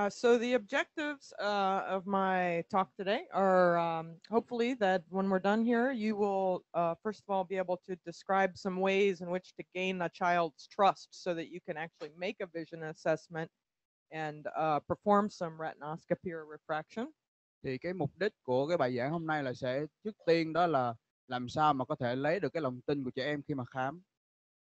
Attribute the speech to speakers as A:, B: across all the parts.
A: So the objectives of my talk today are hopefully that when we're done here, you will first of all be able to describe some ways in which to gain a child's trust so that you can actually make a vision assessment and perform some retinoscopy or refraction.
B: Thì cái mục đích của cái bài giảng hôm nay là sẽ trước tiên đó là làm sao mà có thể lấy được cái lòng tin của trẻ em khi mà khám.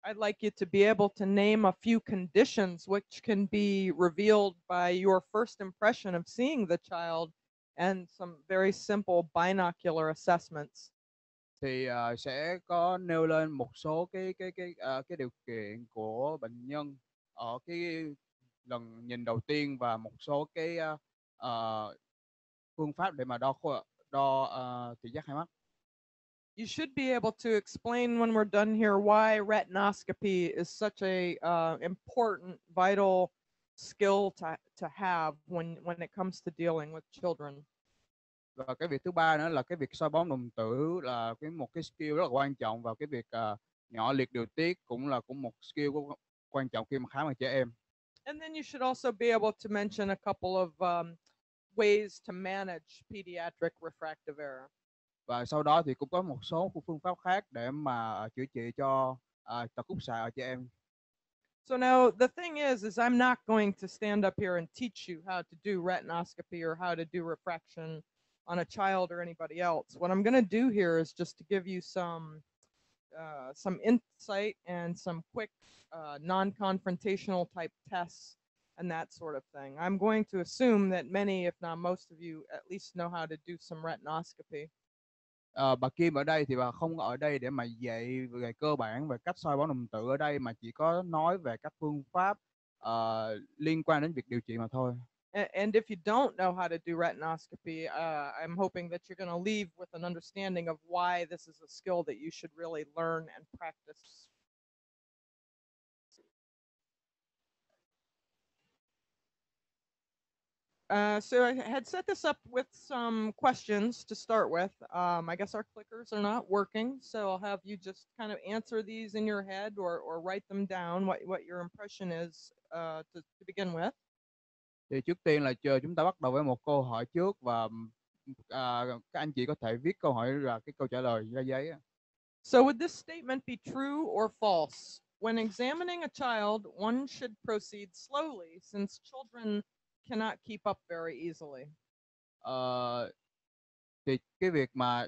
A: I'd like you to be able to name a few conditions which can be revealed by your first impression of seeing the child and some very simple binocular assessments.
B: Thì sẽ có nêu lên một số cái điều kiện của bệnh nhân ở cái lần nhìn đầu tiên và một số ờ, phương pháp để mà đo thị giác hai mắt.
A: You should be able to explain when we're done here why retinoscopy is such a important, vital skill to have when it comes to dealing with children.
B: Và cái việc thứ ba nữa là cái việc soi bóng đồng tử là một cái skill rất là quan trọng vào cái việc nhỏ liệt điều tiết, cũng một skill quan trọng khi mà khám ở trẻ em.
A: And then you should also be able to mention a couple of ways to manage pediatric refractive error.
B: Và sau đó thì cũng có một số phương pháp khác để mà chữa trị cho tật khúc xạ ở trẻ em.
A: So now the thing is I'm not going to stand up here and teach you how to do retinoscopy or how to do refraction on a child or anybody else. What I'm going to do here is just to give you some insight and some quick non-confrontational type tests and that sort of thing. I'm going to assume that many, if not most of you, at least know how to do some retinoscopy.
B: Bà Kim ở đây thì bà không ở đây để mà dạy về cơ bản về cách soi bóng đồng tử ở đây, mà chỉ có nói về các phương pháp liên quan đến việc điều trị mà thôi.
A: And if you don't know how to do retinoscopy, I'm hoping that you're going to leave with an understanding of why this is a skill that you should really learn and practice. So I had set this up with some questions to start with. I guess our clickers are not working, so I'll have you just kind of answer these in your head or write them down, what your impression is to begin with.
B: Thì trước tiên là chúng ta bắt đầu với một câu hỏi trước, và các anh chị có thể viết câu hỏi và cái câu trả lời ra giấy.
A: So would this statement be true or false? When examining a child, one should proceed slowly since children cannot keep up very easily.
B: Ờ, thì cái việc mà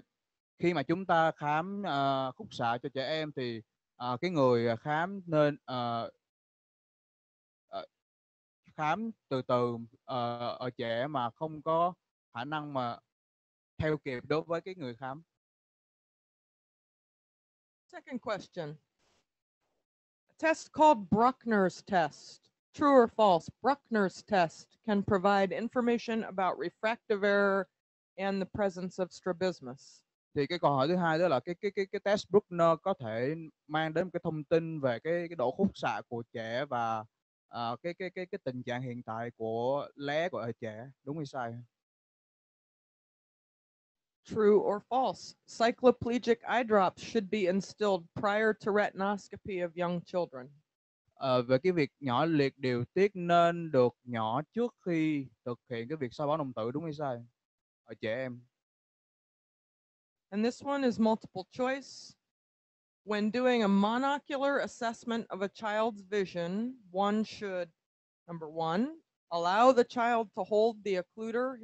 B: khi mà chúng ta khám khúc xạ cho trẻ em thì cái người khám nên ờ, khám từ từ ở trẻ mà không có khả năng mà theo kịp đối với cái người khám.
A: Second question. A test called Bruckner's test. True or false? Bruckner's test can provide information about refractive error and the presence of strabismus.
B: Thì cái câu hỏi thứ hai đó là cái test Bruckner có thể mang đến cái thông tin về cái độ khúc xạ của trẻ và cái tình trạng hiện tại của lé của trẻ, đúng hay sai?
A: True or false? Cycloplegic eye drops should be instilled prior to retinoscopy of young children.
B: Về cái việc nhỏ liệt điều tiết nên được nhỏ trước khi thực hiện cái việc soi bóng đồng tử, đúng hay sai ở trẻ em?
A: And this one is multiple choice. When doing a monocular assessment of a child's vision, one should, number one, allow the child to hold the occluder,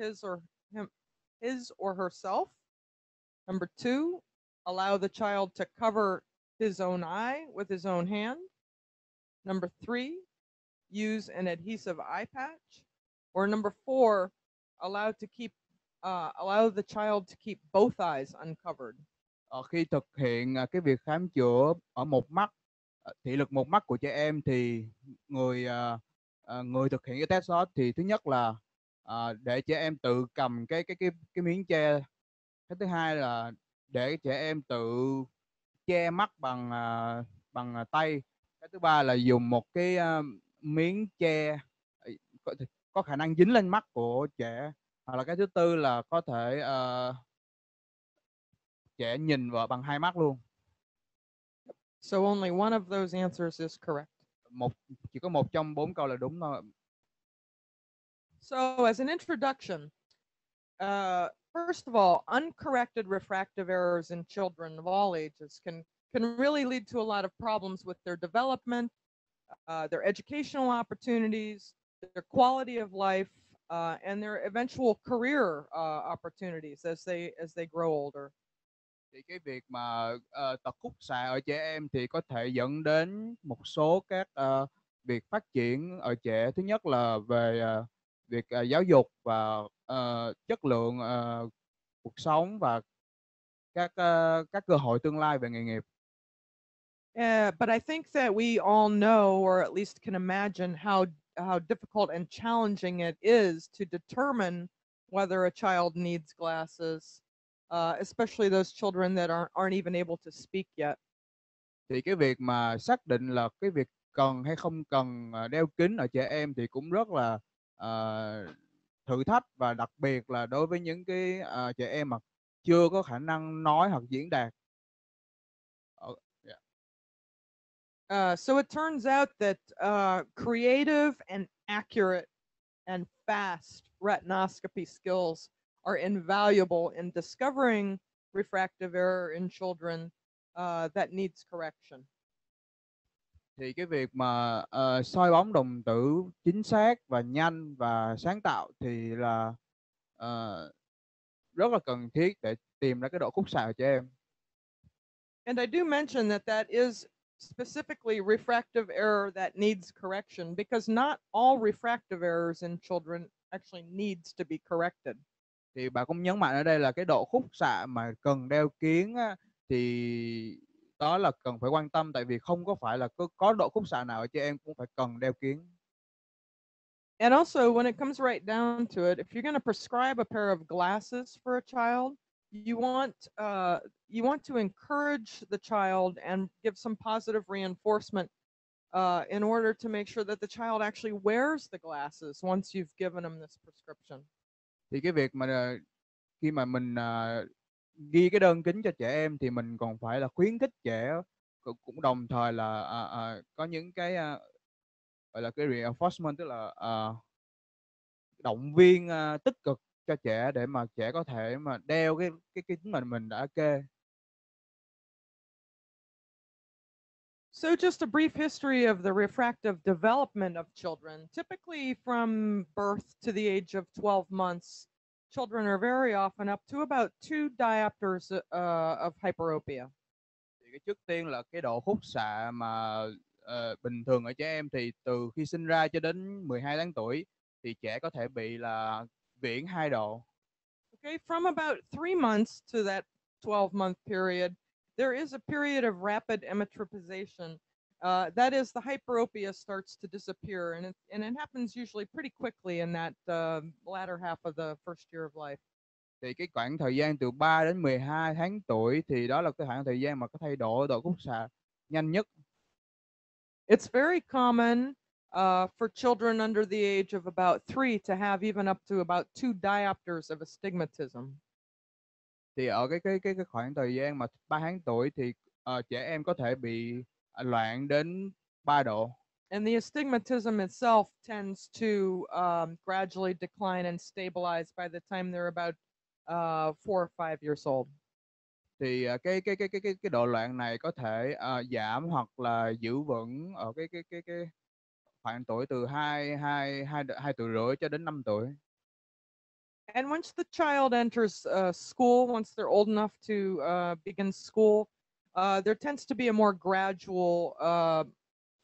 A: his or herself. Number two, allow the child to cover his own eye with his own hand. Number three, use an adhesive eye patch. Or number four, allow the child to keep both eyes uncovered.
B: Khi thực hiện cái việc khám chữa ở một mắt, thị lực một mắt của trẻ em, thì người thực hiện cái test đó thì thứ nhất là để trẻ em tự cầm cái miếng che. Cái thứ hai là để trẻ em tự che mắt bằng tay. Cái thứ ba là dùng một cái miếng che có, có khả năng dính lên mắt của trẻ. Hoặc là cái thứ tư là có thể trẻ nhìn vào bằng hai mắt luôn.
A: So only one of those answers is correct.
B: Chỉ có một trong bốn câu là đúng thôi.
A: So, as an introduction, first of all, uncorrected refractive errors in children of all ages can really lead to a lot of problems with their development, their educational opportunities, their quality of life, and their eventual career opportunities as they grow older.
B: Thì cái việc mà tật khúc xạ ở trẻ em thì có thể dẫn đến một số các việc phát triển ở trẻ. Thứ nhất là về việc giáo dục và chất lượng cuộc sống và các cơ hội tương lai về nghề nghiệp.
A: But I think that we all know, or at least can imagine, how difficult and challenging it is to determine whether a child needs glasses, especially those children that aren't even able to speak yet.
B: Thì cái việc mà xác định là cái việc cần hay không cần đeo kính ở trẻ em thì cũng rất là ờ, thử thách, và đặc biệt là đối với những cái trẻ em mà chưa có khả năng nói hoặc diễn đạt. Ờ, dạ.
A: So it turns out that creative and accurate and fast retinoscopy skills are invaluable in discovering refractive error in children that needs correction.
B: Thì cái việc mà soi bóng đồng tử chính xác và nhanh và sáng tạo thì là ờ, rất là cần thiết để tìm ra cái độ khúc xạ ở trẻ em.
A: And I do mention that that is specifically refractive error that needs correction, because not all refractive errors in children actually needs to be corrected.
B: Thì bà cũng nhấn mạnh ở đây là cái độ khúc xạ mà cần đeo kiếng á, thì đó là cần phải quan tâm, tại vì không có phải là có độ khúc xạ nào ở trẻ em cũng phải cần đeo kiếng.
A: And also, when it comes right down to it, if you're going to prescribe a pair of glasses for a child, you want to encourage the child and give some positive reinforcement in order to make sure that the child actually wears the glasses once you've given them this prescription.
B: Thì cái việc mà khi mà mình ghi cái đơn kính cho trẻ em thì mình còn phải là khuyến khích trẻ, cũng đồng thời là có những cái gọi là cái reinforcement, tức là động viên tích cực cho trẻ để mà trẻ có thể mà đeo cái kính mà mình đã kê.
A: So, just a brief history of the refractive development of children. Typically, from birth to the age of 12 months, children are very often up to about 2 diopters of hyperopia.
B: Thì cái trước tiên là cái độ khúc xạ mà bình thường ở trẻ em thì từ khi sinh ra cho đến 12 tháng tuổi thì trẻ có thể bị là viễn 2 độ.
A: Okay, from about 3 months to that 12-month period, there is a period of rapid emmetropization. That is, the hyperopia starts to disappear, and it happens usually pretty quickly in that latter half of the first year of life.
B: Thì cái khoảng thời gian từ 3 đến 12 tháng tuổi thì đó là cái khoảng thời gian mà có thay đổi độ khúc xạ nhanh nhất.
A: It's very common for children under the age of about 3 to have even up to about 2 diopters of astigmatism.
B: Thì ở cái khoảng thời gian mà 3 tháng tuổi thì trẻ em có thể bị loạn đến 3 độ.
A: And the astigmatism itself tends to gradually decline and stabilize by the time they're about 4 or 5 years old.
B: Thì cái độ loạn này có thể giảm hoặc là giữ vững ở cái khoảng tuổi từ 2 tuổi rưỡi cho đến 5 tuổi.
A: And once the child enters school, once they're old enough to begin school, there tends to be a more gradual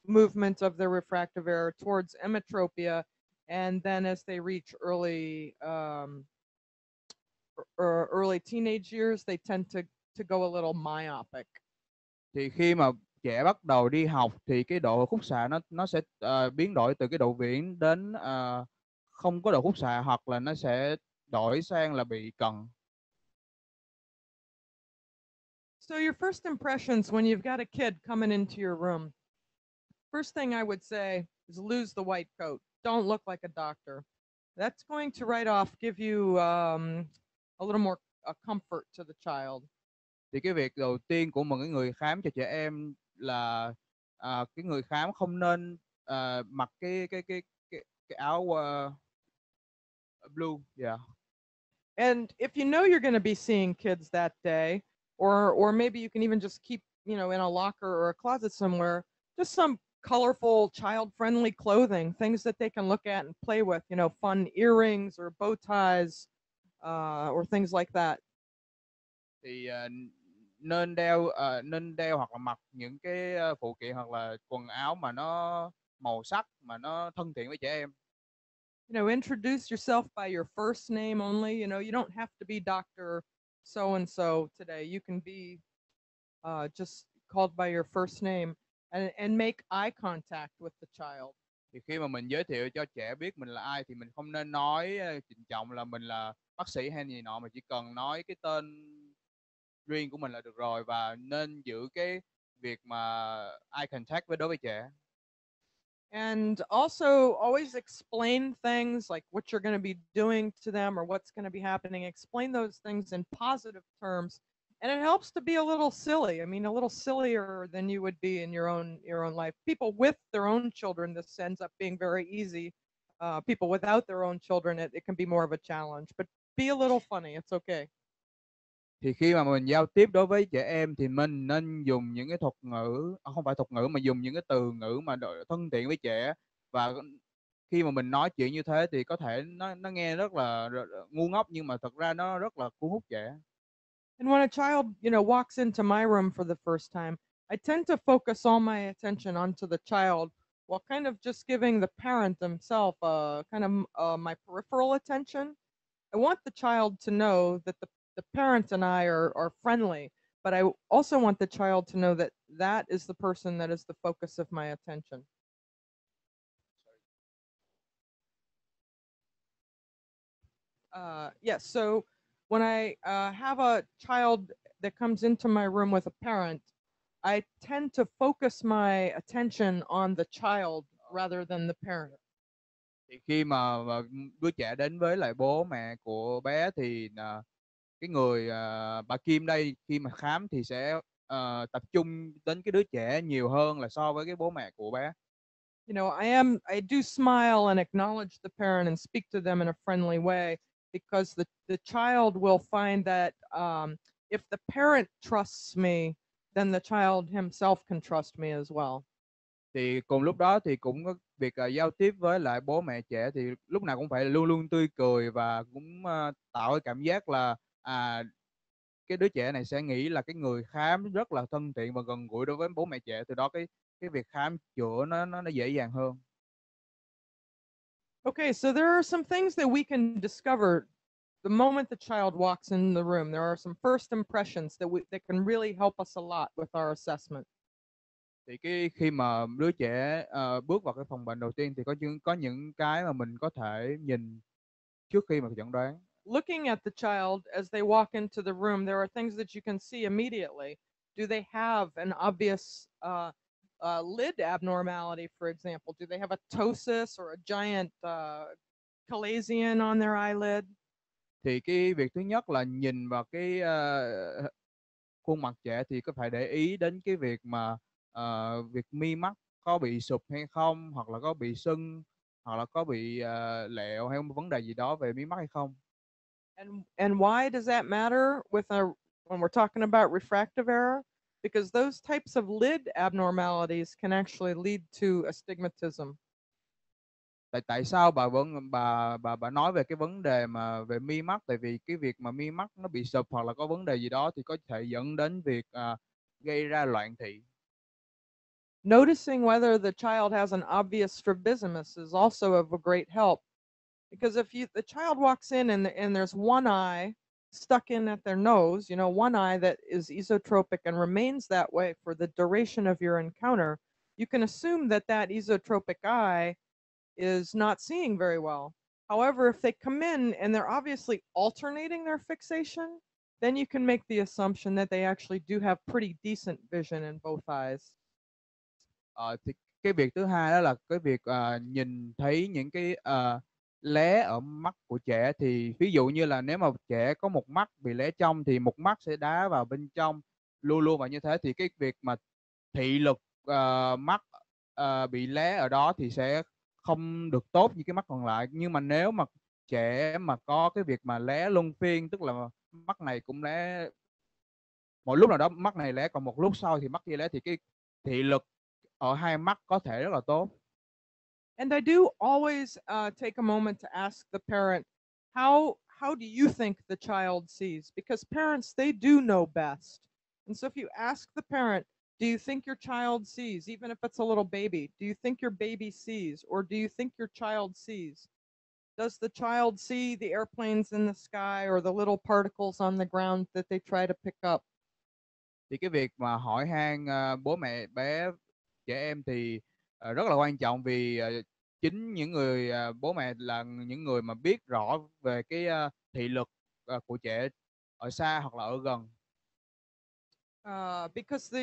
A: movement of their refractive error towards emmetropia, and then as they reach early teenage years, they tend to go a little myopic.
B: Thì khi mà trẻ bắt đầu đi học thì cái độ khúc xạ nó sẽ biến đổi từ cái độ viễn đến không có độ khúc xạ, hoặc là nó sẽ đổi sang là bị cận.
A: So your first impressions when you've got a kid coming into your room, first thing I would say is lose the white coat. Don't look like a doctor. That's going to right off give you a little more comfort to the child.
B: Thì cái việc đầu tiên của một cái người khám cho trẻ em là cái người khám không nên mặc cái áo Blue, yeah.
A: And if you know you're going to be seeing kids that day, or maybe you can even just keep, in a locker or a closet somewhere, just some colorful child-friendly clothing, things that they can look at and play with, fun earrings or bow ties, or things like that.
B: Thì nên đeo hoặc là mặc những cái phụ kiện hoặc là quần áo mà nó màu sắc mà nó thân thiện với trẻ em.
A: Introduce yourself by your first name only. You don't have to be Dr. So and so today. You can be just called by your first name, and make eye contact with the child.
B: Thì khi mà mình giới thiệu cho trẻ biết mình là ai thì mình không nên nói trịnh trọng là mình là bác sĩ hay gì nọ, mà chỉ cần nói cái tên riêng của mình là được rồi, và nên giữ cái việc mà eye contact đối với trẻ.
A: And also always explain things like what you're going to be doing to them or what's going to be happening. Explain those things in positive terms. And it helps to be a little silly. I mean, a little sillier than you would be in your own life. People with their own children, this ends up being very easy. People without their own children, it can be more of a challenge. But be a little funny. It's okay.
B: Thì khi mà mình giao tiếp đối với trẻ em thì mình nên dùng những cái thuật ngữ, không phải thuật ngữ mà dùng những cái từ ngữ mà thân thiện với trẻ. Và khi mà mình nói chuyện như thế thì có thể nó nghe rất là ngu ngốc, nhưng mà thật ra nó rất là cuốn hút trẻ.
A: And when a child, walks into my room for the first time, I tend to focus all my attention onto the child while kind of just giving the parent themselves kind of my peripheral attention. I want the child to know that the parent and I are friendly, but I also want the child to know that that is the person that is the focus of my attention. Yes, so when I have a child that comes into my room with a parent, I tend to focus my attention on the child rather than the parent.
B: Thì khi mà đứa trẻ đến với lại bố mẹ của bé thì cái người bà Kim đây khi mà khám thì sẽ tập trung đến cái đứa trẻ nhiều hơn là so với cái bố mẹ của bé.
A: I do smile and acknowledge the parent and speak to them in a friendly way, because the child will find that if the parent trusts me, then the child himself can trust me as well.
B: Thì cùng lúc đó thì cũng có việc giao tiếp với lại bố mẹ trẻ thì lúc nào cũng phải luôn luôn tươi cười, và cũng tạo cái cảm giác là cái đứa trẻ này sẽ nghĩ là cái người khám rất là thân thiện và gần gũi đối với bố mẹ trẻ, từ đó cái việc khám chữa nó dễ dàng hơn.
A: Okay, so there are some things that we can discover the moment the child walks in the room. There are some first impressions that can really help us a lot with our assessment.
B: Thì khi mà đứa trẻ bước vào cái phòng bệnh đầu tiên thì có những cái mà mình có thể nhìn trước khi mà chẩn đoán.
A: Looking at the child as they walk into the room, there are things that you can see immediately. Do they have an obvious lid abnormality, for example? Do they have a ptosis or a giant chalazion on their eyelid?
B: Thì cái việc thứ nhất là nhìn vào cái khuôn mặt trẻ thì có phải để ý đến cái việc mà việc mi mắt có bị sụp hay không, hoặc là có bị sưng, hoặc là có bị lẹo hay vấn đề gì đó về mí mắt hay không.
A: And why does that matter when we're talking about refractive error? Because those types of lid abnormalities can actually lead to astigmatism.
B: Tại sao bà nói về cái vấn đề mà về mi mắt? Tại vì cái việc mà mi mắt nó bị sụp hoặc là có vấn đề gì đó thì có thể dẫn đến việc gây ra loạn thị.
A: Noticing whether the child has an obvious strabismus is also of a great help, because if the child walks in and there's one eye stuck in at their nose, one eye that is esotropic and remains that way for the duration of your encounter, you can assume that that esotropic eye is not seeing very well. However, if they come in and they're obviously alternating their fixation, then you can make the assumption that they actually do have pretty decent vision in both eyes.
B: Thì cái việc thứ hai đó là cái việc nhìn thấy những cái lé ở mắt của trẻ. Thì ví dụ như là nếu mà trẻ có một mắt bị lé trong thì một mắt sẽ đá vào bên trong luôn luôn, và như thế thì cái việc mà thị lực mắt bị lé ở đó thì sẽ không được tốt như cái mắt còn lại. Nhưng mà nếu mà trẻ mà có cái việc mà lé luân phiên, tức là mắt này cũng lé, một lúc nào đó mắt này lé còn một lúc sau thì mắt kia lé, thì cái thị lực ở hai mắt có thể rất là tốt.
A: And I do always take a moment to ask the parent, how do you think the child sees? Because parents, they do know best. And so if you ask the parent, do you think your child sees, even if it's a little baby, do you think your baby sees, or do you think your child sees? Does the child see the airplanes in the sky or the little particles on the ground that they try to pick up?
B: Thì cái việc mà hỏi han bố mẹ bé, trẻ em thì rất là quan trọng, vì chính những người bố mẹ là những người mà biết rõ về cái thị lực của trẻ ở xa hoặc là ở gần.
A: Because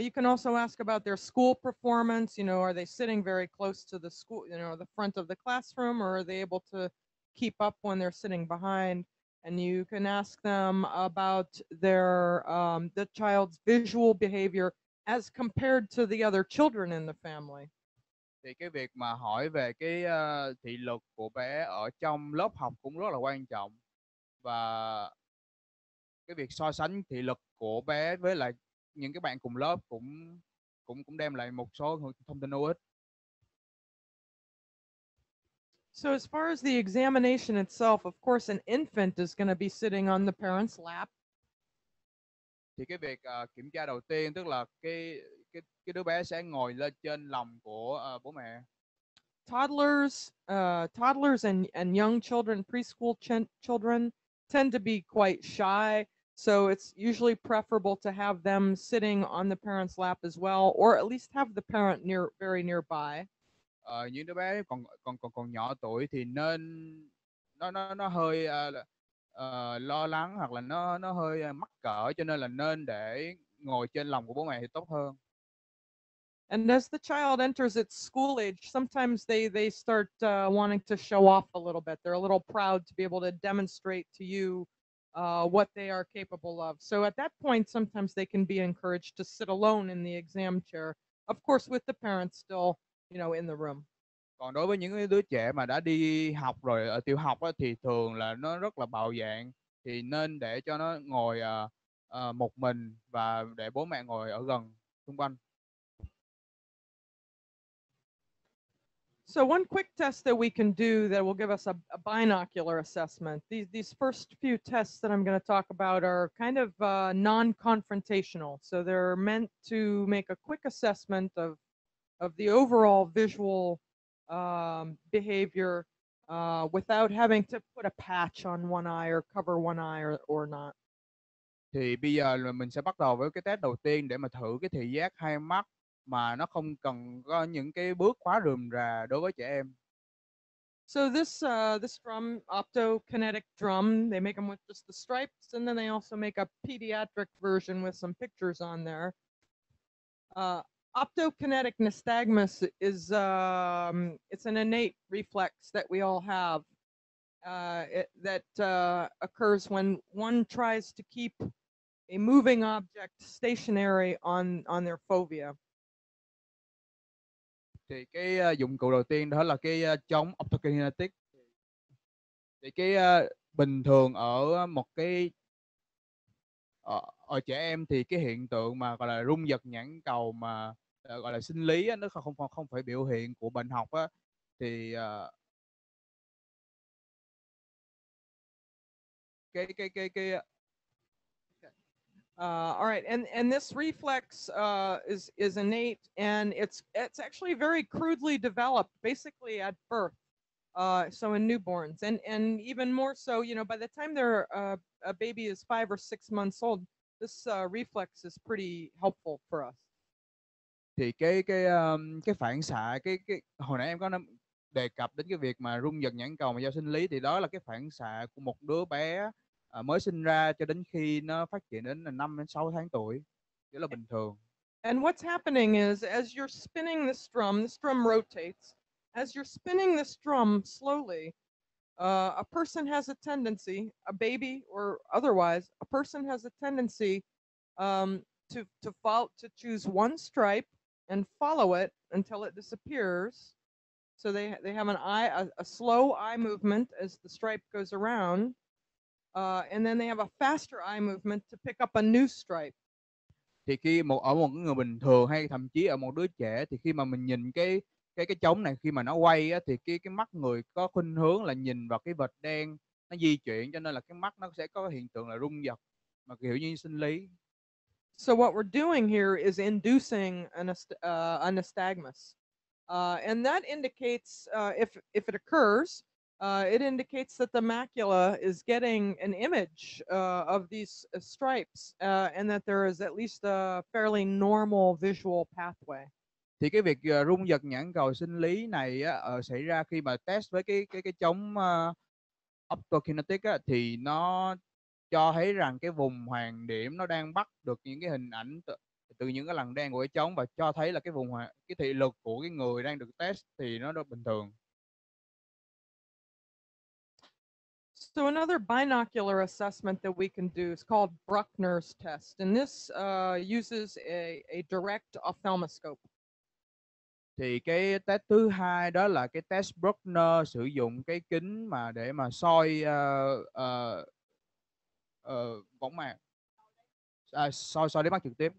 A: you can also ask about their school performance. Are they sitting very close to the school, the front of the classroom, or are they able to keep up when they're sitting behind? And you can ask them about the child's visual behavior as compared to the other children in the family.
B: Thì cái việc mà hỏi về cái thị lực của bé ở trong lớp học cũng rất là quan trọng, và cái việc so sánh thị lực của bé với lại những cái bạn cùng lớp cũng cũng cũng đem lại một số thông tin hữu ích.
A: So as far as the examination itself, of course, an infant is going to be sitting on the parent's lap.
B: Thì cái việc kiểm tra đầu tiên, tức là cái đứa bé sẽ ngồi lên trên lòng của bố mẹ.
A: Toddlers and young children, preschool children, tend to be quite shy. So it's usually preferable to have them sitting on the parent's lap as well, or at least have the parent very nearby.
B: Những đứa bé còn nhỏ tuổi thì nên nó hơi lo lắng, hoặc là nó hơi mắc cỡ, cho nên là nên để ngồi trên lòng của bố mẹ thì tốt hơn.
A: And as the child enters its school age, sometimes they start wanting to show off a little bit. They're a little proud to be able to demonstrate to you what they are capable of. So at that point, sometimes they can be encouraged to sit alone in the exam chair, of course, with the parents still, in the room.
B: Còn đối với những đứa trẻ mà đã đi học rồi ở tiểu học á, thì thường là nó rất là bạo dạn, thì nên để cho nó ngồi một mình và để bố mẹ ngồi ở gần xung quanh.
A: So one quick test that we can do that will give us a binocular assessment. These first few tests that I'm going to talk about are kind of non-confrontational. So they're meant to make a quick assessment of the overall visual behavior without having to put a patch on one eye or cover one eye or not.
B: Thì bây giờ là mình sẽ bắt đầu với cái test đầu tiên để mà thử cái thị giác hai mắt mà nó không cần có những cái bước quá rườm rà đối với trẻ em.
A: So this drum, optokinetic drum, they make them with just the stripes, and then they also make a pediatric version with some pictures on there. Optokinetic nystagmus is it's an innate reflex that we all have that occurs when one tries to keep a moving object stationary on their fovea.
B: Thì cái dụng cụ đầu tiên đó là cái chống optokinetic. Thì cái bình thường ở một cái ở trẻ em thì cái hiện tượng mà gọi là rung giật nhãn cầu mà gọi là sinh lý á, nó không phải biểu hiện của bệnh học á, thì cái
A: all right, and this reflex is innate, and it's actually very crudely developed, basically at birth. So in newborns, and even more so, by the time a baby is 5 or 6 months old, this reflex is pretty helpful for us.
B: Thì cái phản xạ, cái hồi nãy em có đề cập đến cái việc mà rung giật nhãn cầu mà do sinh lý, thì đó là cái phản xạ của một đứa bé mới sinh ra cho đến khi nó phát triển đến 5 đến 6 tháng tuổi, rất là bình thường.
A: And what's happening is, as you're spinning this drum rotates. As you're spinning this drum slowly, a person has a tendency, a baby or otherwise, a person has a tendency to choose one stripe and follow it until it disappears, So they have an eye a slow eye movement as the stripe goes around, and then they have a faster eye movement to pick up a new stripe.
B: Thì khi ở một người bình thường hay thậm chí ở một đứa trẻ thì khi mà mình nhìn cái trống này khi mà nó quay á, thì cái mắt người có khuynh hướng là nhìn vào cái vệt đen nó di chuyển, cho nên là cái mắt nó sẽ có cái hiện tượng là rung giật mà kiểu như sinh lý.
A: So what we're doing here is inducing a nystagmus, and that indicates if it occurs, it indicates that the macula is getting an image of these stripes, and that there is at least a fairly normal visual pathway.
B: Thì cái việc rung giật nhãn cầu sinh lý này á, xảy ra khi mà test với cái trống optokinetic á, thì nó cho thấy rằng cái vùng hoàng điểm nó đang bắt được những cái hình ảnh từ những cái lằn đen của cái trống, và cho thấy là cái thị lực của cái người đang được test thì nó bình thường.
A: So another binocular assessment that we can do is called Bruckner's test, and this uses a direct ophthalmoscope.
B: Thì cái test thứ hai đó là cái test Bruckner, sử dụng cái kính mà để mà soi võng mạc, soi đến mắt trực tiếp.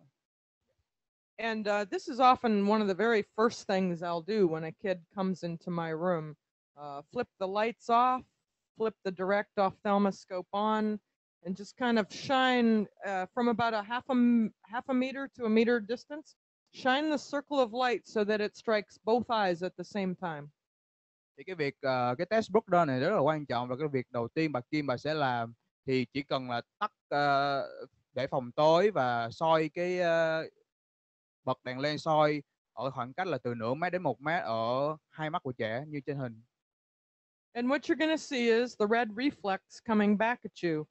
A: And this is often one of the very first things I'll do when a kid comes into my room. Flip the lights off, flip the direct ophthalmoscope on, and just kind of shine from about a half a meter to a meter distance. Shine the circle of light so that it strikes both eyes at the same time.
B: Thì cái việc cái test Bruckner này rất là quan trọng, và cái việc đầu tiên bà Kim bà sẽ làm thì chỉ cần là tắt để phòng tối và soi cái bật đèn lên soi ở khoảng cách là từ nửa mét đến 1 mét ở hai mắt của trẻ như trên hình.
A: And what you're going to see is the red reflex coming back at you.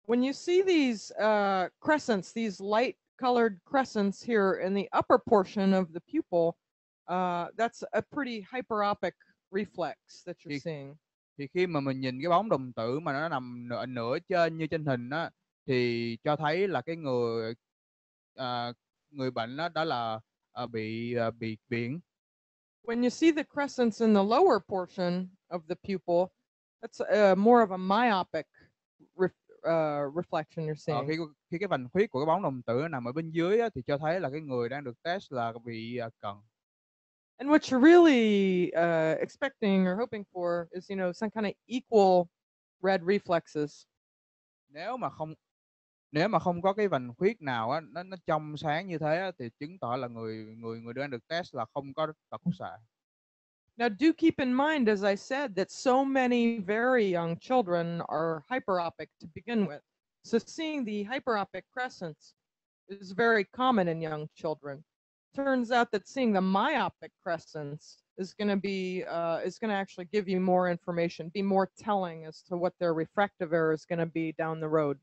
A: When you see these crescents, these light colored crescents here in the upper portion of the pupil, that's a pretty hyperopic reflex that you're seeing.
B: Thì khi mà mình nhìn cái bóng đồng tử mà nó nằm nửa trên như trên hình á, thì cho thấy là cái người bệnh đó là bị biển.
A: When you see the crescents in the lower portion of the pupil, that's more of a myopic reflection you're seeing.
B: Khi cái vành khuyết của cái bóng đồng tử nằm ở bên dưới á, thì cho thấy là cái người đang được test là bị cận.
A: And what you're really expecting or hoping for is, some kind of equal red reflexes.
B: Nếu mà không có cái vành khuyết nào á, nó trong sáng như thế á, thì chứng tỏ là người đang được test là không có tật khúc xạ.
A: Now, do keep in mind, as I said, that so many very young children are hyperopic to begin with. So seeing the hyperopic crescents is very common in young children. Turns out that seeing the myopic crescents is going to actually give you more information, be more telling as to what their refractive error is going to be down the road.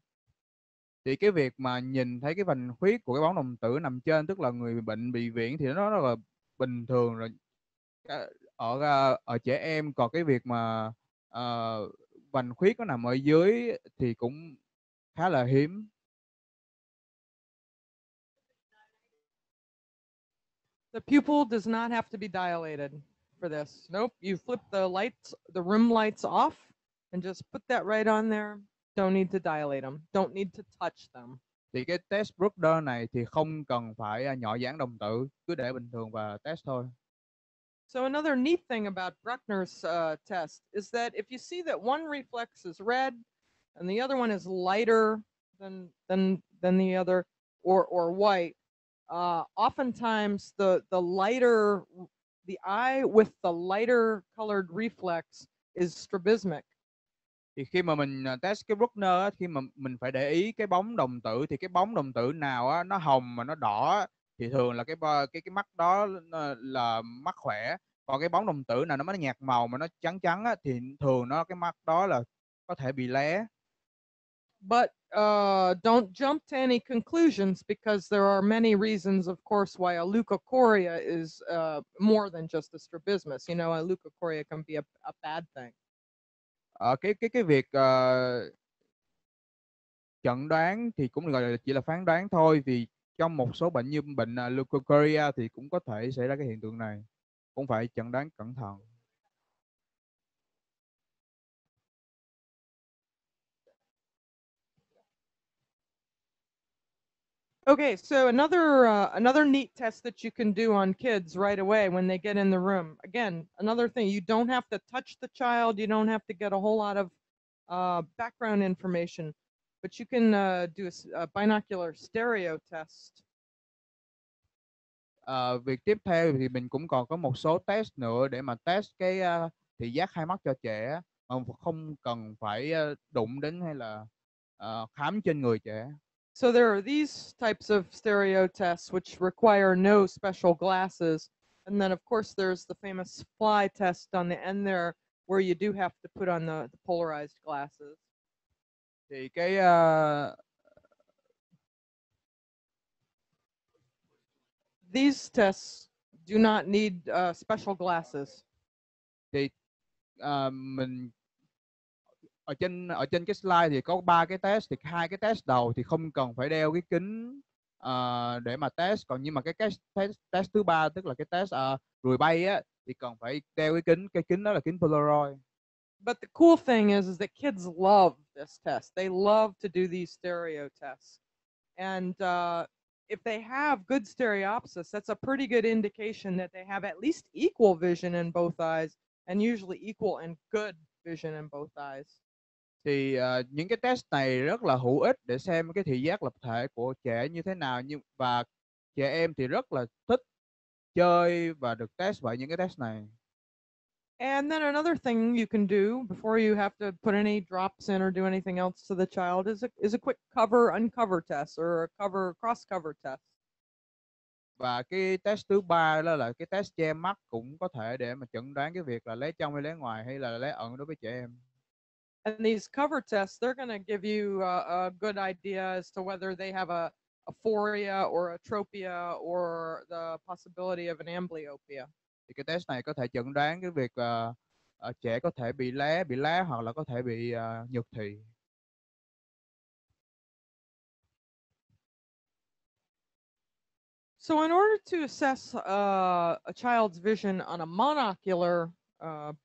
B: Thì cái việc mà nhìn thấy cái vành khuyết của cái bóng đồng tử nằm trên, tức là người bệnh bị viễn, thì nó rất là bình thường rồi ở trẻ em. Còn cái việc mà vành khuyết nó nằm ở dưới thì cũng khá là hiếm.
A: The pupil does not have to be dilated for this. Nope, you flip the room lights off and just put that right on there. Don't need to dilate them. Don't need to touch them.
B: Thì cái test Bruckner này thì không cần phải nhỏ dáng đồng tử, cứ để bình thường và test thôi.
A: So another neat thing about Bruckner's test is that if you see that one reflex is red and the other one is lighter than the other, or white, oftentimes the eye with the lighter colored reflex is strabismic.
B: Thì khi mà mình test cái Bruckner á, khi mà mình phải để ý cái bóng đồng tử, thì cái bóng đồng tử nào á, nó hồng mà nó đỏ thì thường là cái mắt đó là mắt khỏe. Còn cái bóng đồng tử nào nó nhạt màu mà nó trắng trắng á, thì thường cái mắt đó là có thể bị lé.
A: But don't jump to any conclusions, because there are many reasons, of course, why a leukocoria is more than just a strabismus. A leukocoria can be a bad thing.
B: Cái việc chẩn đoán thì cũng gọi là chỉ là phán đoán thôi, vì trong một số bệnh như bệnh leukocoria thì cũng có thể xảy ra cái hiện tượng này. cũng phải chẩn đoán cẩn thận.
A: Okay, so another neat test that you can do on kids right away when they get in the room. Again, another thing, you don't have to touch the child, you don't have to get a whole lot of background information, but you can do a binocular stereo test.
B: Việc tiếp theo thì mình cũng còn có một số test nữa để mà test cái thị giác hai mắt cho trẻ mà không cần phải đụng đến hay là khám trên người trẻ.
A: So there are these types of stereo tests which require no special glasses. And then, of course, there's the famous fly test on the end there where you do have to put on the polarized glasses.
B: Thì cái
A: These tests do not need special glasses.
B: thì mình ở trên cái slide thì có 3 cái test, thì 2 cái test đầu thì không cần phải đeo cái kính để mà test, còn nhưng mà cái test thứ ba tức là cái test ruồi bay á thì cần phải đeo cái kính đó là kính Polaroid.
A: But the cool thing is that kids love this test. They love to do these stereo tests. And if they have good stereopsis, that's a pretty good indication that they have at least equal vision in both eyes, and usually equal and good vision in both eyes.
B: Thì những cái test này rất là hữu ích để xem cái thị giác lập thể của trẻ như thế nào, và trẻ em thì rất là thích chơi và được test bởi những cái test này.
A: And then another thing you can do before you have to put any drops in or do anything else to the child is a quick cover uncover test or a cross cover test.
B: Và cái test thứ ba đó là cái test che mắt, cũng có thể để mà chẩn đoán cái việc là lấy trong hay lấy ngoài hay là lấy ẩn đối với trẻ em.
A: And these cover tests, they're going to give you a good idea as to whether they have a aphoria or atropia or the possibility of an amblyopia.
B: Thì cái test này có thể chẩn đoán cái việc trẻ có thể bị lá hoặc là có thể bị nhược thị.
A: So in order to assess a child's vision on a monocular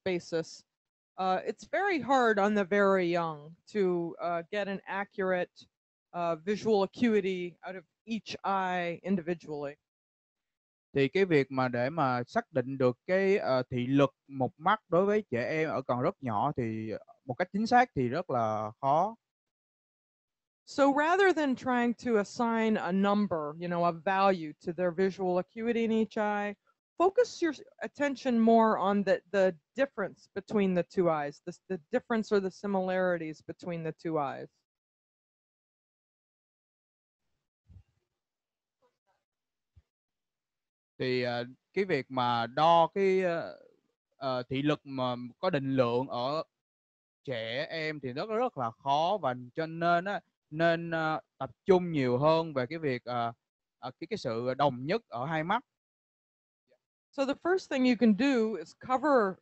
A: basis, it's very hard on the very young to get an accurate visual acuity out of each eye individually.
B: Thì cái việc mà để mà xác định được cái thị lực một mắt đối với trẻ em ở còn rất nhỏ thì một cách chính xác thì rất là khó.
A: So rather than trying to assign a number, a value to their visual acuity in each eye, focus your attention more on the difference between the two eyes, the difference or the similarities between the two eyes.
B: Thì cái việc mà đo cái thị lực mà có định lượng ở trẻ em thì rất rất là khó, và cho nên nên tập trung nhiều hơn về cái việc cái sự đồng nhất ở hai mắt.
A: So the first thing you can do is cover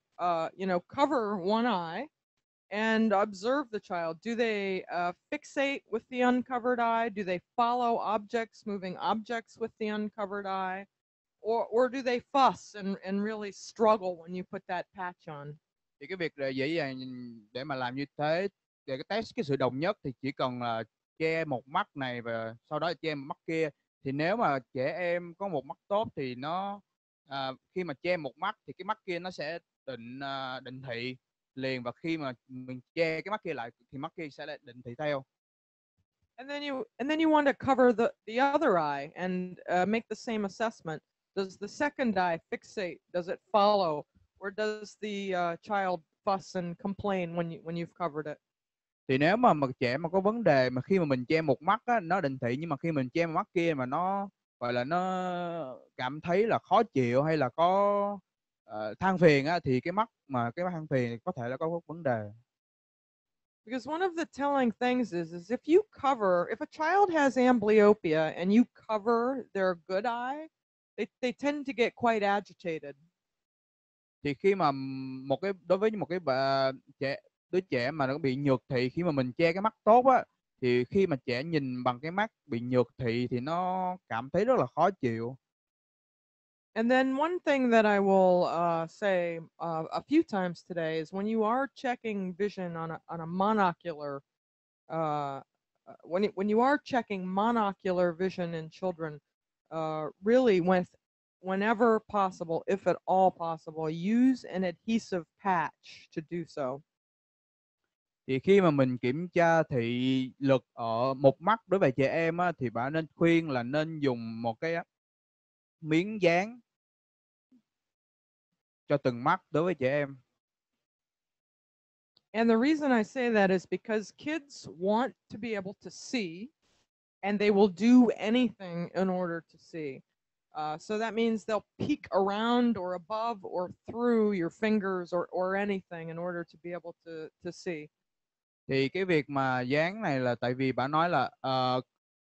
A: one eye and observe the child. Do they fixate with the uncovered eye? Do they follow moving objects with the uncovered eye? Or do they fuss and really struggle when you put that patch on?
B: Thì cái việc dễ dàng để mà làm như thế, để cái test cái sự đồng nhất thì chỉ cần là che một mắt này và sau đó che một mắt kia. Thì nếu mà trẻ em có một mắt tốt thì nó khi mà che một mắt thì cái mắt kia nó sẽ định thị liền, và khi mà mình che cái mắt kia lại thì mắt kia sẽ lại định thị theo.
A: And then you want to cover the other eye and make the same assessment. Does the second eye fixate? Does it follow? Or does the child fuss and complain when you've covered it?
B: Thì nếu mà trẻ mà có vấn đề mà khi mà mình che một mắt á, nó định thị, nhưng mà khi mình che một mắt kia mà nó gọi là nó cảm thấy là khó chịu hay là có than phiền á, thì cái mắt than phiền có thể là có vấn đề.
A: Because one of the telling things is if a child has amblyopia and you cover their good eye, they tend to get quite agitated.
B: Thì khi mà đối với một cái đứa trẻ mà nó bị nhược thị, khi mà mình che cái mắt tốt á, thì khi mà trẻ nhìn bằng cái mắt bị nhược thị thì nó cảm thấy rất là khó chịu.
A: And then one thing that I will say a few times today is when you are checking vision on a monocular, when you are checking monocular vision in children, really whenever possible, if at all possible, use an adhesive patch to do so.
B: Thì khi mà mình kiểm tra thị lực ở một mắt đối với trẻ em á, thì bạn nên khuyên là nên dùng một cái miếng dán cho từng mắt đối với trẻ em.
A: And the reason I say that is because kids want to be able to see, and they will do anything in order to see. So that means they'll peek around or above or through your fingers or anything in order to be able to see.
B: Thì cái việc mà dán này là tại vì bạn nói là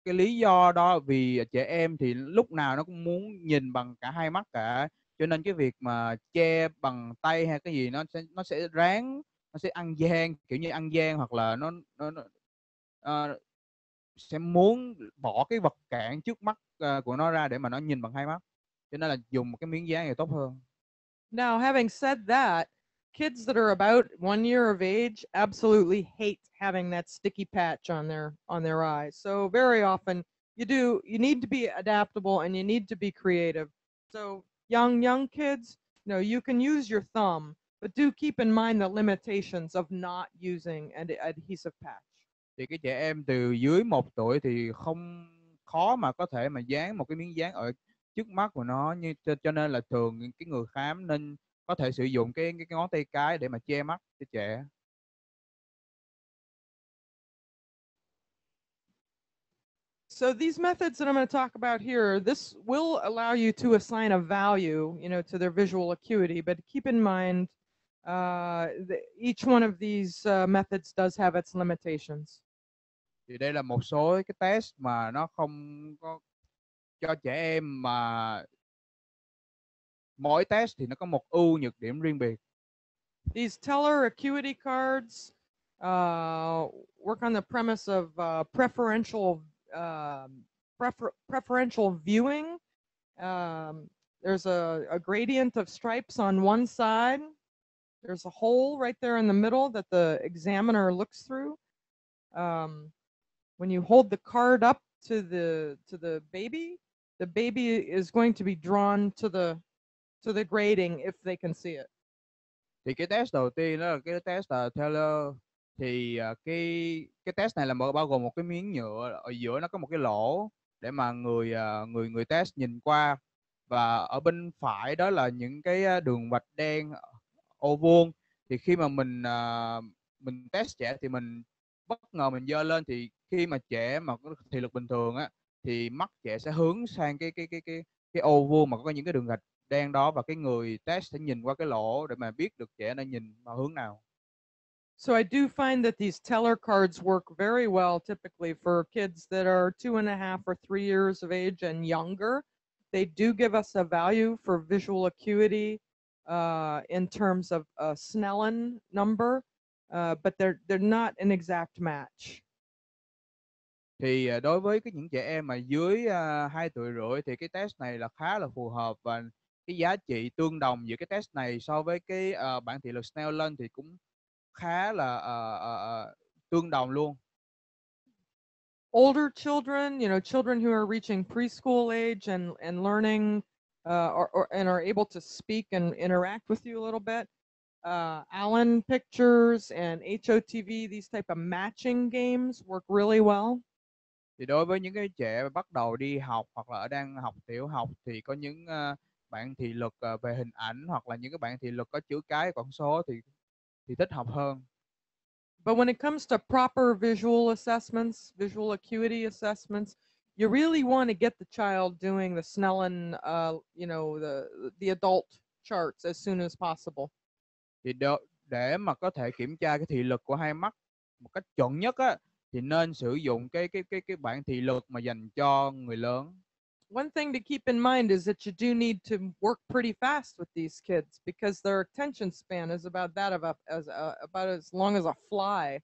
B: cái lý do đó vì trẻ em thì lúc nào nó cũng muốn nhìn bằng cả hai mắt cả, cho nên cái việc mà che bằng tay hay cái gì nó sẽ ráng, nó sẽ ăn gian, kiểu như ăn gian, hoặc là nó sẽ muốn bỏ cái vật cản trước mắt của nó ra để mà nó nhìn bằng hai mắt, cho nên là dùng một cái miếng dán thì tốt hơn.
A: Now, having said that, kids that are about 1 year of age absolutely hate having that sticky patch on their eyes. So very often you need to be adaptable and you need to be creative. So young kids, you can use your thumb, but do keep in mind the limitations of not using an adhesive patch.
B: Thì cái trẻ em từ dưới 1 tuổi thì không khó mà có thể mà dán một cái miếng dán ở trước mắt của nó, cho nên là thường cái người khám nên có thể sử dụng cái ngón tay cái để mà che mắt cho trẻ.
A: So these methods that I'm going to talk about here, this will allow you to assign a value, to their visual acuity, but keep in mind each one of these methods does have its limitations.
B: Thì đây là một số cái test mà nó không có cho trẻ em, mà mỗi test thì nó có một ưu nhược điểm riêng biệt.
A: These teller acuity cards work on the premise of preferential viewing. There's a gradient of stripes on one side. There's a hole right there in the middle that the examiner looks through. When you hold the card up to the baby is going to be drawn to the grading if they can see it.
B: Thì cái test đầu tiên đó là cái test là Taylor. Thì cái test này là bao gồm một cái miếng nhựa, ở giữa nó có một cái lỗ để mà người test nhìn qua, và ở bên phải đó là những cái đường vạch đen ô vuông. Thì khi mà mình test trẻ thì mình bất ngờ mình giơ lên, thì khi mà trẻ mà có thị lực bình thường á thì mắt trẻ sẽ hướng sang cái ô vuông mà có những cái đường gạch đen đó, và cái người test sẽ nhìn qua cái lỗ để mà biết được trẻ đang nhìn vào hướng nào.
A: So I do find that these teller cards work very well typically for kids that are 2.5 or 3 years of age and younger. They do give us a value for visual acuity in terms of a Snellen number, but they're not an exact match.
B: Thì đối với những trẻ em mà dưới 2 tuổi rưỡi thì cái test này là khá là phù hợp, và cái giá trị tương đồng giữa cái test này so với cái bảng thị lực Snellen thì cũng khá là tương đồng luôn.
A: Older children, children who are reaching preschool age and learning and are able to speak and interact with you a little bit. Allen Pictures and HOTV, these type of matching games work really well.
B: Thì đối với những cái trẻ bắt đầu đi học hoặc là đang học tiểu học thì có những bảng thị lực về hình ảnh, hoặc là những cái bảng thị lực có chữ cái con số thì thích hợp hơn.
A: But when it comes to proper visual assessments, visual acuity assessments, you really want to get the child doing the Snellen, the adult charts as soon as possible.
B: Thì để mà có thể kiểm tra cái thị lực của hai mắt một cách chuẩn nhất á, thì nên sử dụng cái bảng thị lực mà dành cho người lớn.
A: One thing to keep in mind is that you do need to work pretty fast with these kids because their attention span is about that of about as long as a fly.